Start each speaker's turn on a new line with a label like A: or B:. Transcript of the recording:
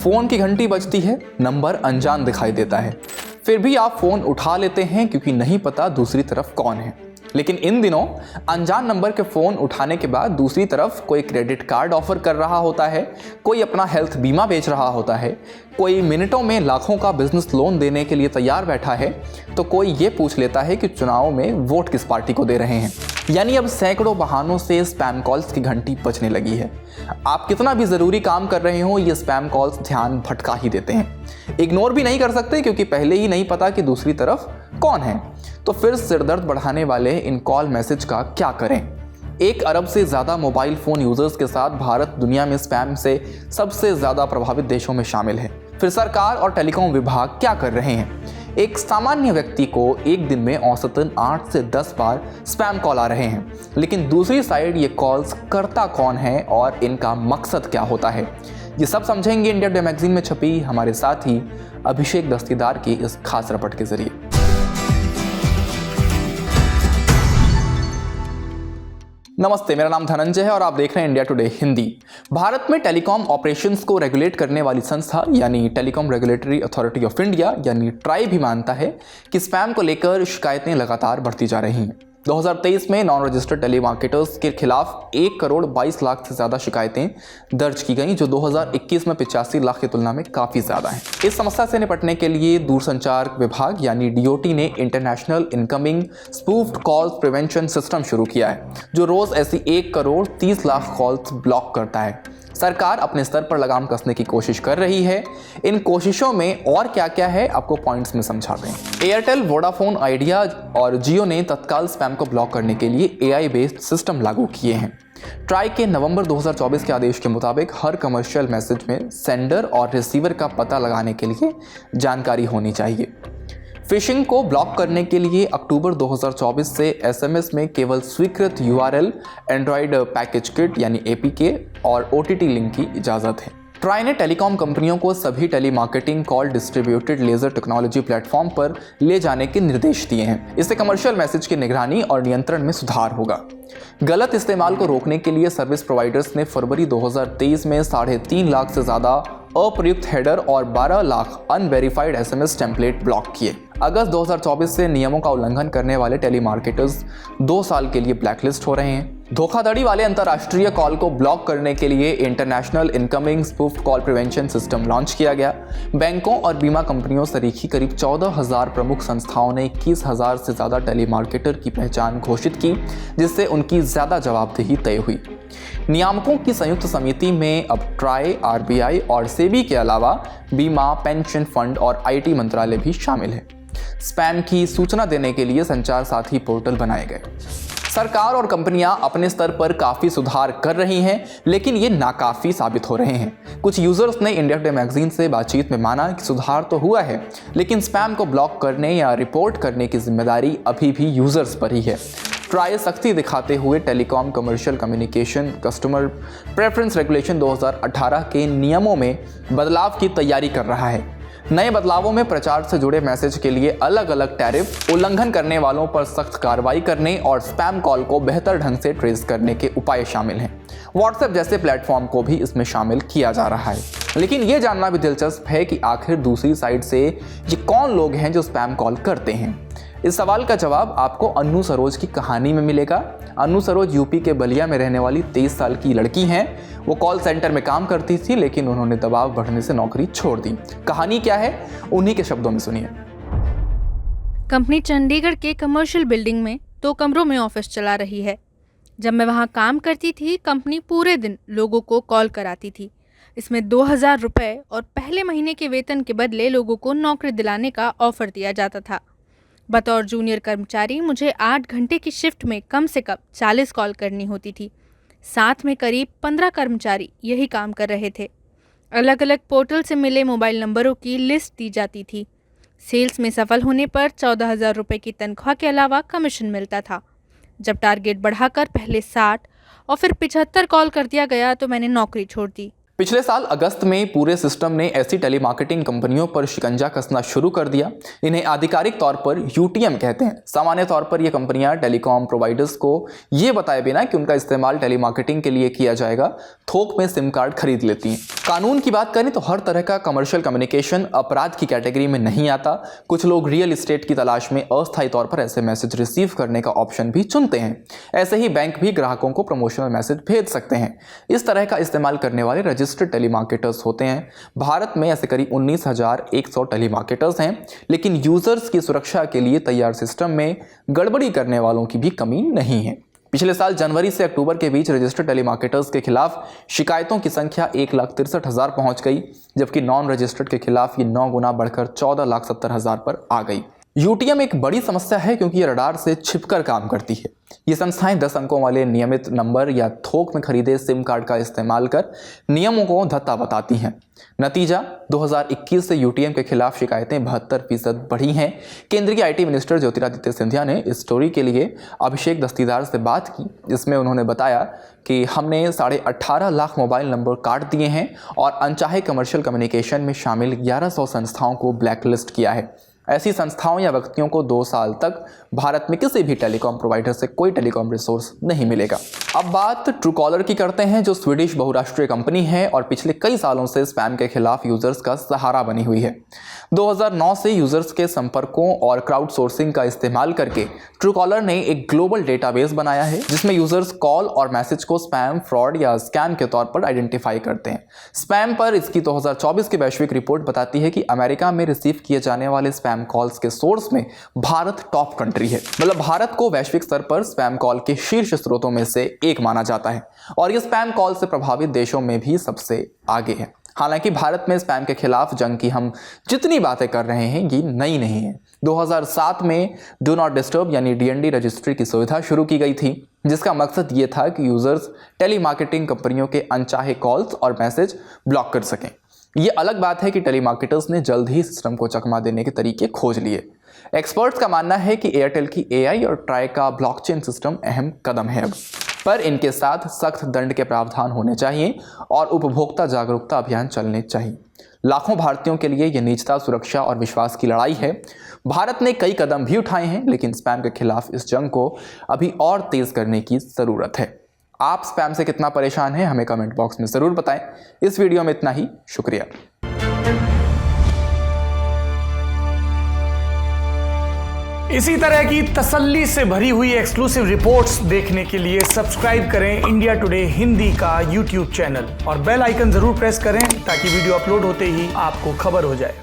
A: Phone की घंटी बजती है, नंबर अनजान दिखाई देता है, फिर भी आप फोन उठा लेते हैं क्योंकि नहीं पता दूसरी तरफ कौन है। लेकिन इन दिनों अनजान नंबर के फोन उठाने के बाद दूसरी तरफ कोई क्रेडिट कार्ड ऑफर कर रहा होता है, कोई अपना हेल्थ बीमा बेच रहा होता है, कोई मिनटों में लाखों का बिजनेस लोन देने के लिए तैयार बैठा है, तो कोई ये पूछ लेता है कि चुनाव में वोट किस पार्टी को दे रहे हैं। यानी अब सैकड़ों बहानों से स्पैम कॉल्स की घंटी बजने लगी है। आप कितना भी ज़रूरी काम कर रहे हो, ये स्पैम कॉल्स ध्यान भटका ही देते हैं। इग्नोर भी नहीं कर सकते क्योंकि पहले ही नहीं पता कि दूसरी तरफ कौन है। तो फिर सिरदर्द बढ़ाने वाले इन कॉल मैसेज का क्या करें? 1 अरब से ज़्यादा मोबाइल फ़ोन यूज़र्स के साथ भारत दुनिया में स्पैम से सबसे ज़्यादा प्रभावित देशों में शामिल है। फिर सरकार और टेलीकॉम विभाग क्या कर रहे हैं? एक सामान्य व्यक्ति को एक दिन में औसतन 8 से 10 बार स्पैम कॉल आ रहे हैं, लेकिन दूसरी साइड ये कॉल्स करता कौन है और इनका मकसद क्या होता है, ये सब समझेंगे इंडिया टुडे मैगजीन में छपी हमारे साथी अभिषेक दस्तीदार की इस खास रिपोर्ट के जरिए। नमस्ते, मेरा नाम धनंजय है और आप देख रहे हैं इंडिया टुडे हिंदी। भारत में टेलीकॉम ऑपरेशंस को रेगुलेट करने वाली संस्था यानी telecom regulatory authority of India यानी ट्राई भी मानता है कि स्पैम को लेकर शिकायतें लगातार बढ़ती जा रही हैं। 2023 में नॉन रजिस्टर्ड टेलीमार्केटर्स के खिलाफ 1 करोड़ 22 लाख से ज़्यादा शिकायतें दर्ज की गईं, जो 2021 में 85 लाख की तुलना में काफ़ी ज़्यादा हैं। इस समस्या से निपटने के लिए दूरसंचार विभाग यानी डीओटी ने international incoming spoofed calls prevention system शुरू किया है, जो रोज़ ऐसी 1 करोड़ 30 लाख कॉल्स ब्लॉक करता है। सरकार अपने स्तर पर लगाम कसने की कोशिश कर रही है। इन कोशिशों में और क्या क्या है, आपको पॉइंट्स में समझाते हैं। एयरटेल, वोडाफोन आइडिया और जियो ने तत्काल स्पैम को ब्लॉक करने के लिए एआई बेस्ड सिस्टम लागू किए हैं। ट्राई के नवंबर 2024 के आदेश के मुताबिक हर कमर्शियल मैसेज में सेंडर और रिसीवर का पता लगाने के लिए जानकारी होनी चाहिए। फिशिंग को ब्लॉक करने के लिए अक्टूबर 2024 से एसएमएस में केवल स्वीकृत यूआरएल, एंड्रॉयड पैकेज किट यानी एपीके और ओटीटी लिंक की इजाज़त है। ट्राई ने टेलीकॉम कंपनियों को सभी telemarketing call distributed laser technology platform पर ले जाने के निर्देश दिए हैं। इससे कमर्शियल मैसेज की निगरानी और नियंत्रण में सुधार होगा। गलत इस्तेमाल को रोकने के लिए सर्विस प्रोवाइडर्स ने फरवरी 2023 में 3.5 लाख से ज़्यादा अप्रयुक्त हेडर और 12 lakh unverified SMS template block किए। अगस्त 2024 से नियमों का उल्लंघन करने वाले टेलीमार्केटर्स 2 साल के लिए ब्लैकलिस्ट हो रहे हैं। धोखाधड़ी वाले अंतर्राष्ट्रीय कॉल को ब्लॉक करने के लिए international incoming spoofed call prevention system launch किया गया। बैंकों और बीमा कंपनियों से रिखी करीब 14,000 प्रमुख संस्थाओं ने 21,000 से ज़्यादा टेलीमार्केटर की पहचान घोषित की, जिससे उनकी ज़्यादा जवाबदेही तय हुई। नियामकों की संयुक्त समिति में अब ट्राई, आरबीआई और सेबी के अलावा बीमा, पेंशन फंड और आईटी मंत्रालय भी शामिल है। स्पैम की सूचना देने के लिए संचार साथी पोर्टल बनाए गए। सरकार और कंपनियां अपने स्तर पर काफ़ी सुधार कर रही हैं, लेकिन ये नाकाफ़ी साबित हो रहे हैं। कुछ यूजर्स ने इंडिया टुडे मैगजीन से बातचीत में माना कि सुधार तो हुआ है, लेकिन स्पैम को ब्लॉक करने या रिपोर्ट करने की जिम्मेदारी अभी भी यूजर्स पर ही है। ट्राई सख्ती दिखाते हुए telecom commercial communication customer preference regulation 2018 के नियमों में बदलाव की तैयारी कर रहा है। नए बदलावों में प्रचार से जुड़े मैसेज के लिए अलग अलग टैरिफ, उल्लंघन करने वालों पर सख्त कार्रवाई करने और स्पैम कॉल को बेहतर ढंग से ट्रेस करने के उपाय शामिल हैं। व्हाट्सएप जैसे प्लेटफॉर्म को भी इसमें शामिल किया जा रहा है। लेकिन ये जानना भी दिलचस्प है कि आखिर दूसरी साइड से ये कौन लोग हैं जो स्पैम कॉल करते हैं। इस सवाल का जवाब आपको अन्नू सरोज की कहानी में मिलेगा। अन्नू सरोज यूपी के बलिया में रहने वाली 23 साल की लड़की हैं। वो कॉल सेंटर में काम करती थी, लेकिन उन्होंने दबाव बढ़ने से नौकरी छोड़ दी। कहानी क्या है, उन्हीं के शब्दों में सुनिए।
B: कंपनी चंडीगढ़ के कमर्शियल बिल्डिंग में 2 कमरों में ऑफिस चला रही है। जब मैं वहाँ काम करती थी, कंपनी पूरे दिन लोगों को कॉल कराती थी। इसमें 2,000 रुपये और पहले महीने के वेतन के बदले लोगों को नौकरी दिलाने का ऑफर दिया जाता था। बतौर जूनियर कर्मचारी मुझे 8 घंटे की शिफ्ट में कम से कम 40 कॉल करनी होती थी। साथ में करीब 15 कर्मचारी यही काम कर रहे थे। अलग अलग पोर्टल से मिले मोबाइल नंबरों की लिस्ट दी जाती थी। सेल्स में सफल होने पर 14,000 रुपये की तनख्वाह के अलावा कमीशन मिलता था। जब टारगेट बढ़ाकर पहले 60 और फिर 75 कॉल कर दिया गया तो मैंने नौकरी छोड़ दी।
A: पिछले साल अगस्त में पूरे सिस्टम ने ऐसी टेलीमार्केटिंग कंपनियों पर शिकंजा कसना शुरू कर दिया। इन्हें आधिकारिक तौर पर यूटीएम कहते हैं। सामान्य तौर पर ये कंपनियां टेलीकॉम प्रोवाइडर्स को ये बताए बिना कि उनका इस्तेमाल टेलीमार्केटिंग के लिए किया जाएगा, थोक में सिम कार्ड खरीद लेती हैं। कानून की बात करें तो हर तरह का कमर्शियल कम्युनिकेशन अपराध की कैटेगरी में नहीं आता। कुछ लोग रियल एस्टेट की तलाश में अस्थायी तौर पर ऐसे मैसेज रिसीव करने का ऑप्शन भी चुनते हैं। ऐसे ही बैंक भी ग्राहकों को प्रमोशनल मैसेज भेज सकते हैं। इस तरह का इस्तेमाल करने वाले रजिस्टर्ड टेलीमार्केटर्स होते हैं। भारत में ऐसे करीब 19,100 टेलीमार्केटर्स हैं, लेकिन यूजर्स की सुरक्षा के लिए तैयार सिस्टम में गड़बड़ी करने वालों की भी कमी नहीं है। पिछले साल जनवरी से अक्टूबर के बीच रजिस्टर्ड टेलीमार्केटर्स के खिलाफ शिकायतों की संख्या 1,63,000 पहुंच गई, जबकि नॉन रजिस्टर्ड के खिलाफ ये 9 गुना बढ़कर 14,70,000 पर आ गई। यूटीएम एक बड़ी समस्या है क्योंकि ये रडार से छिपकर काम करती है। ये संस्थाएं 10 अंकों वाले नियमित नंबर या थोक में खरीदे सिम कार्ड का इस्तेमाल कर नियमों को धत्ता बताती हैं। नतीजा 2021 से यूटीएम के खिलाफ शिकायतें 72% बढ़ी हैं। केंद्रीय आईटी मिनिस्टर ज्योतिरादित्य सिंधिया ने इस स्टोरी के लिए अभिषेक दस्तीदार से बात की, जिसमें उन्होंने बताया कि हमने 18.5 लाख मोबाइल नंबर काट दिए हैं और अनचाहे कमर्शियल कम्युनिकेशन में शामिल 1100 संस्थाओं को ब्लैकलिस्ट किया है। ऐसी संस्थाओं या व्यक्तियों को 2 साल तक भारत में किसी भी टेलीकॉम प्रोवाइडर से कोई टेलीकॉम रिसोर्स नहीं मिलेगा। अब बात ट्रूकॉलर की करते हैं, जो स्वीडिश बहुराष्ट्रीय कंपनी है और पिछले कई सालों से स्पैम के खिलाफ यूजर्स का सहारा बनी हुई है। 2009 से यूजर्स के संपर्कों और क्राउड सोर्सिंग का इस्तेमाल करके ट्रूकॉलर ने एक ग्लोबल डेटाबेस बनाया है, जिसमें यूजर्स कॉल और मैसेज को स्पैम, फ्रॉड या स्कैम के तौर पर आइडेंटिफाई करते हैं। स्पैम पर इसकी 2024 की वैश्विक रिपोर्ट बताती है कि अमेरिका में रिसीव किए जाने वाले स्पैम कॉल्स के सोर्स में भारत टॉप कंट्री है। मतलब भारत को वैश्विक स्तर पर स्पैम कॉल के शीर्ष स्रोतों में से एक माना जाता है और ये स्पैम कॉल से प्रभावित देशों में भी सबसे आगे है। हालांकि भारत में स्पैम के खिलाफ जंग की हम जितनी बातें कर रहे हैं ये नई नहीं है। 2007 में डू नॉट डिस्टर्ब यानी डीएनडी रजिस्ट्री की सुविधा शुरू की गई थी, जिसका मकसद ये था कि यूजर्स टेलीमार्केटिंग कंपनियों के अनचाहे कॉल्स और मैसेज ब्लॉक कर सकें। ये अलग बात है कि टेलीमार्केटर्स ने जल्द ही सिस्टम को चकमा देने के तरीके खोज लिए। एक्सपर्ट्स का मानना है कि एयरटेल की एआई और ट्राई का ब्लॉकचेन सिस्टम अहम कदम है अब, पर इनके साथ सख्त दंड के प्रावधान होने चाहिए और उपभोक्ता जागरूकता अभियान चलने चाहिए। लाखों भारतीयों के लिए यह निजता, सुरक्षा और विश्वास की लड़ाई है। भारत ने कई कदम भी उठाए हैं, लेकिन स्पैम के खिलाफ इस जंग को अभी और तेज करने की ज़रूरत है। आप स्पैम से कितना परेशान हैं हमें कमेंट बॉक्स में ज़रूर बताएं। इस वीडियो में इतना ही, शुक्रिया।
C: इसी तरह की तसल्ली से भरी हुई एक्सक्लूसिव रिपोर्ट्स देखने के लिए सब्सक्राइब करें इंडिया टुडे हिंदी का यूट्यूब चैनल और बेल आइकन जरूर प्रेस करें ताकि वीडियो अपलोड होते ही आपको खबर हो जाए।